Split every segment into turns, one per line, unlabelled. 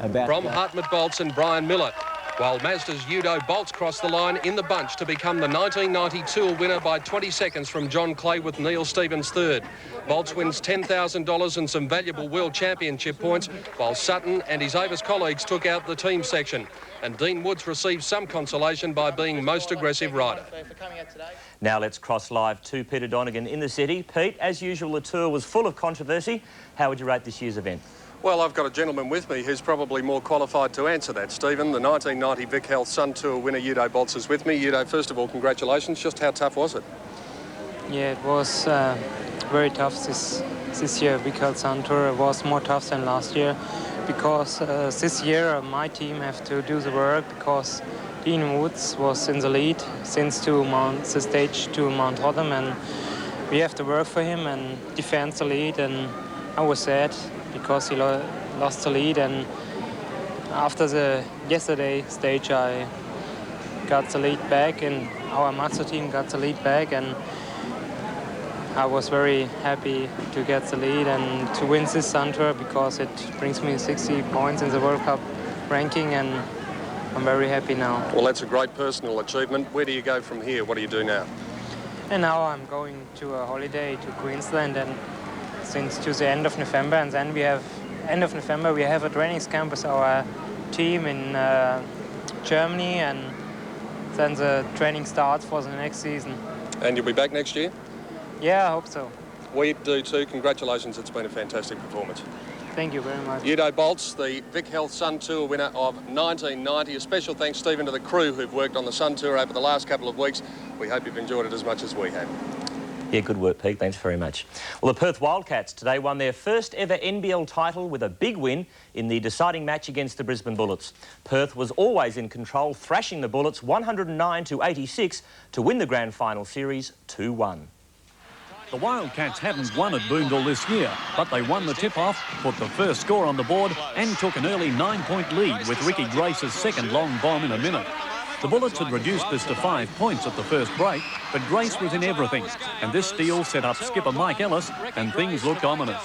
From Hartmut Bolts and Brian Miller, while Mazda's Udo Bolts crossed the line in the bunch to become the 1990 Tour winner by 20 seconds from John Clay with Neil Stevens third. Bolts wins $10,000 and some valuable World Championship points, while Sutton and his Avis colleagues took out the team section. And Dean Woods received some consolation by being most aggressive rider.
Now let's cross live to Peter Donegan in the city. Pete, as usual, the Tour was full of controversy. How would you rate this year's event?
Well, I've got a gentleman with me who's probably more qualified to answer that, Stephen. The 1990 Vic Health Sun Tour winner, Udo Bolts, is with me. Udo, first of all, congratulations. Just how tough was it?
Yeah, it was very tough this year. Vic Health Sun Tour was more tough than last year because this year my team have to do the work because Dean Woods was in the lead since the stage to Mount Hotham, and we have to work for him and defend the lead, and I was sad because he lost the lead, and after the yesterday stage I got the lead back and our Mazda team got the lead back, and I was very happy to get the lead and to win this Sun Tour because it brings me 60 points in the World Cup ranking, and I'm very happy now.
Well, that's a great personal achievement. Where do you go from here? What do you do now?
And now I'm going to a holiday to Queensland, and since to the end of November, and then we have end of November we have a training camp with our team in Germany, and then the training starts for the next season.
And you'll be back next year?
Yeah, I hope so.
We do too. Congratulations, it's been a fantastic performance.
Thank you very much.
Udo Bolts, the Vic Health Sun Tour winner of 1990. A special thanks, Stephen, to the crew who've worked on the Sun Tour over the last couple of weeks. We hope you've enjoyed it as much as we have.
Yeah, good work, Pete. Thanks very much. Well, the Perth Wildcats today won their first ever NBL title with a big win in the deciding match against the Brisbane Bullets. Perth was always in control, thrashing the Bullets 109-86 to win the grand final series 2-1.
The Wildcats hadn't won at Boondall this year, but they won the tip-off, put the first score on the board and took an early 9-point lead with Ricky Grace's second long bomb in a minute. The Bullets had reduced this to 5 points at the first break, but Grace was in everything, and this steal set up skipper Mike Ellis, and things looked ominous.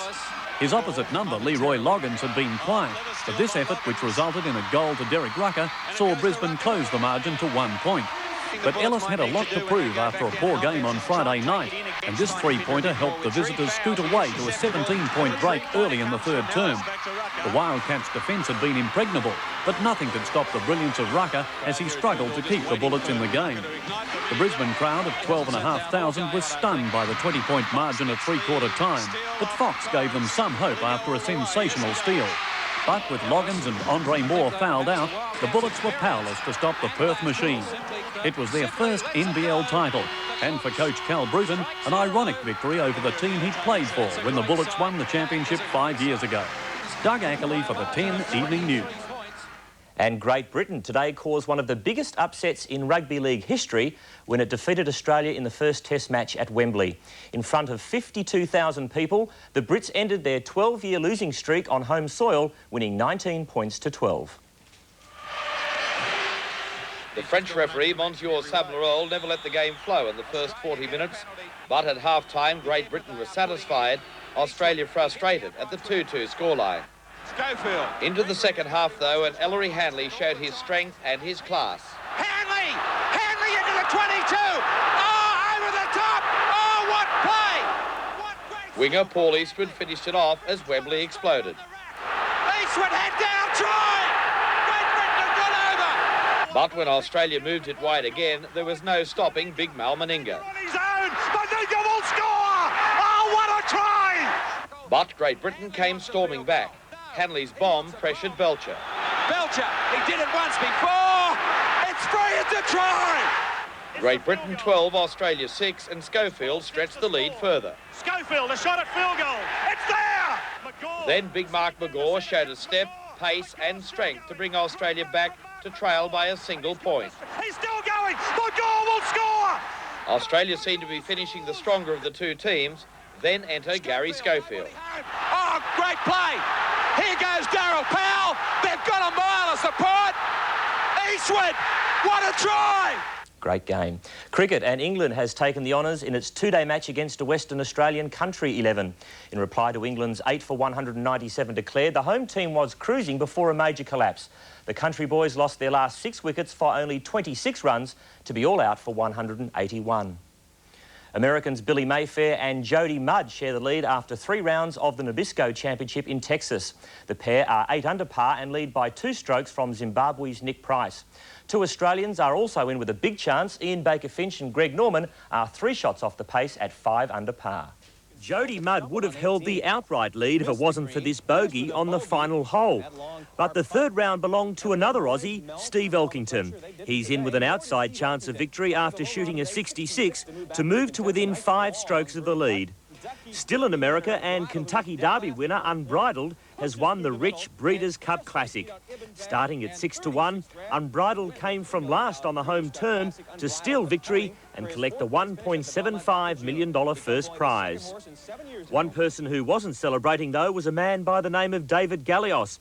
His opposite number, Leroy Loggins, had been quiet, but this effort, which resulted in a goal to Derek Rucker, saw Brisbane close the margin to 1 point. But Ellis had a lot to prove after a poor game on Friday night, and this three-pointer helped the visitors scoot away to a 17-point break early in the third term. The Wildcats' defence had been impregnable, but nothing could stop the brilliance of Rucker as he struggled to keep the Bullets in the game. The Brisbane crowd of 12,500 was stunned by the 20-point margin at three-quarter time, but Fox gave them some hope after a sensational steal. But with Loggins and Andre Moore fouled out, the Bullets were powerless to stop the Perth machine. It was their first NBL title, and for coach Cal Bruton, an ironic victory over the team he'd played for when the Bullets won the championship 5 years ago. Doug Ackerley for the 10 Evening News.
And Great Britain today caused one of the biggest upsets in rugby league history when it defeated Australia in the first Test match at Wembley. In front of 52,000 people, the Brits ended their 12-year losing streak on home soil, winning 19 points to 12.
The French referee, Monsieur Sablerole, never let the game flow in the first 40 minutes, but at half-time, Great Britain was satisfied, Australia frustrated at the 2-2 scoreline.
Schofield.
Into the second half, though, and Ellery Hanley showed his strength and his class.
Hanley! Hanley into the 22! Oh, over the top! Oh, what play! What great...
Winger Paul Eastwood finished it off as Wembley exploded.
Eastwood head down, try! Great Britain have gone over!
But when Australia moved it wide again, there was no stopping Big Mal Meninga.
On his own, Meninga will score! Oh, what a try!
But Great Britain came storming back. Hanley's bomb pressured Belcher.
Belcher, he did it once before. It's free, it's a try.
Great Britain 12, Australia 6, and Schofield stretched the lead further.
Schofield, a shot at field goal. It's there. McGaw.
Then Big Mark McGaw showed a step, pace and strength to bring Australia back to trail by a single point.
He's still going. McGaw will score.
Australia seemed to be finishing the stronger of the two teams. Then enter Gary Schofield.
Oh, great play. Here goes Darryl Powell. They've got a mile of support. Eastwood, what a try!
Great game. Cricket, and England has taken the honours in its two-day match against a Western Australian country 11. In reply to England's 8 for 197 declared, the home team was cruising before a major collapse. The country boys lost their last 6 wickets for only 26 runs to be all out for 181. Americans Billy Mayfair and Jody Mudd share the lead after 3 rounds of the Nabisco Championship in Texas. The pair are 8 under par and lead by 2 strokes from Zimbabwe's Nick Price. 2 Australians are also in with a big chance. Ian Baker-Finch and Greg Norman are 3 shots off the pace at 5 under par. Jody Mudd would have held the outright lead if it wasn't for this bogey on the final hole. But the third round belonged to another Aussie, Steve Elkington. He's in with an outside chance of victory after shooting a 66 to move to within 5 strokes of the lead. Still in America, and Kentucky Derby winner Unbridled has won the Rich Breeders' Cup Classic. Starting at 6 to 1, Unbridled came from last on the home turn to steal victory and collect the $1.75 million first prize. One person who wasn't celebrating, though, was a man by the name of David Gallios.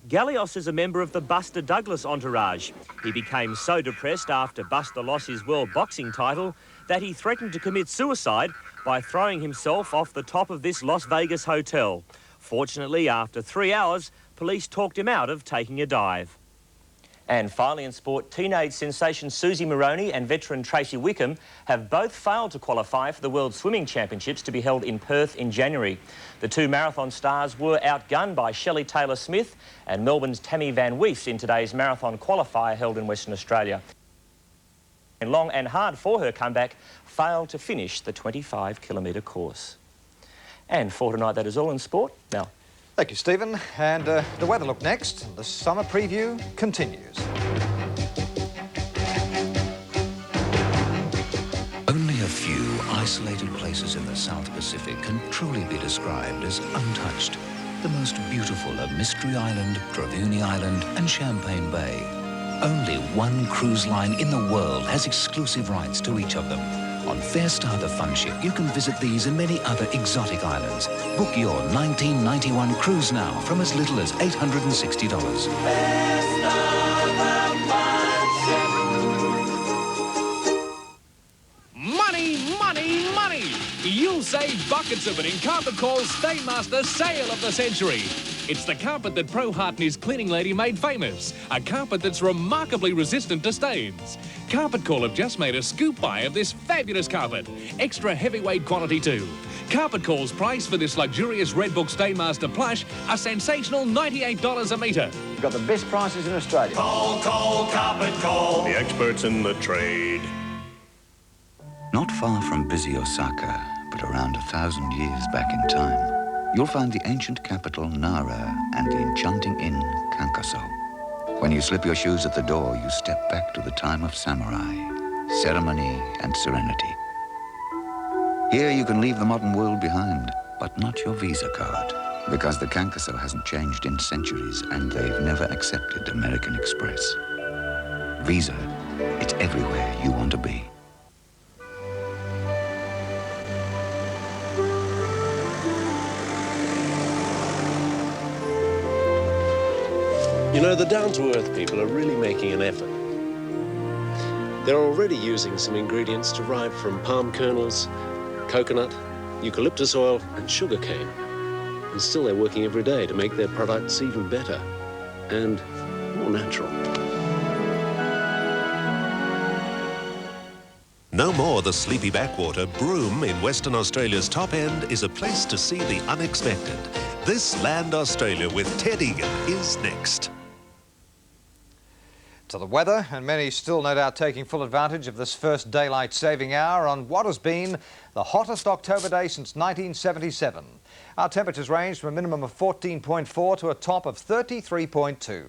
Gallios is a member of the Buster Douglas entourage. He became so depressed after Buster lost his world boxing title that he threatened to commit suicide by throwing himself off the top of this Las Vegas hotel. Fortunately, after 3 hours, police talked him out of taking a dive. And finally in sport, teenage sensation Susie Moroney and veteran Tracy Wickham have both failed to qualify for the World Swimming Championships to be held in Perth in January. The 2 marathon stars were outgunned by Shelley Taylor-Smith and Melbourne's Tammy Van Wees in today's marathon qualifier held in Western Australia. And long and hard for her comeback, failed to finish the 25-kilometre course. And for tonight, that is all in sport. Now,
thank you, Stephen. And the weather look next. The summer preview continues.
Only a few isolated places in the South Pacific can truly be described as untouched. The most beautiful are Mystery Island, Trevuni Island, and Champagne Bay. Only one cruise line in the world has exclusive rights to each of them. On Fairstar the Fun Ship, you can visit these and many other exotic islands. Book your 1991 cruise now from as little as $860.
Money, money, money! You'll save buckets of it in Carpet Call's Stainmaster Sale of the Century. It's the carpet that Pro Hartney's cleaning lady made famous. A carpet that's remarkably resistant to stains. Carpet Call have just made a scoop buy of this fabulous carpet. Extra heavyweight quantity too. Carpet Call's price for this luxurious Redbook Stainmaster plush, a sensational $98 a metre.
We've got the best prices in Australia.
Call, Carpet Call. The experts in the trade.
Not far from busy Osaka, but around 1,000 years back in time, you'll find the ancient capital Nara and the enchanting inn Kankaso. When you slip your shoes at the door, you step back to the time of samurai, ceremony and serenity. Here you can leave the modern world behind, but not your Visa card, because the Kankaso hasn't changed in centuries and they've never accepted American Express. Visa, it's everywhere you want to be.
You know, the down-to-earth people are really making an effort. They're already using some ingredients derived from palm kernels, coconut, eucalyptus oil, and sugarcane. And still they're working every day to make their products even better and more natural.
No more the sleepy backwater. Broome in Western Australia's top end is a place to see the unexpected. This Land Australia with Ted Egan is next.
To the weather, and many still no doubt taking full advantage of this first daylight saving hour on what has been the hottest October day since 1977. Our temperatures ranged from a minimum of 14.4 to a top of 33.2.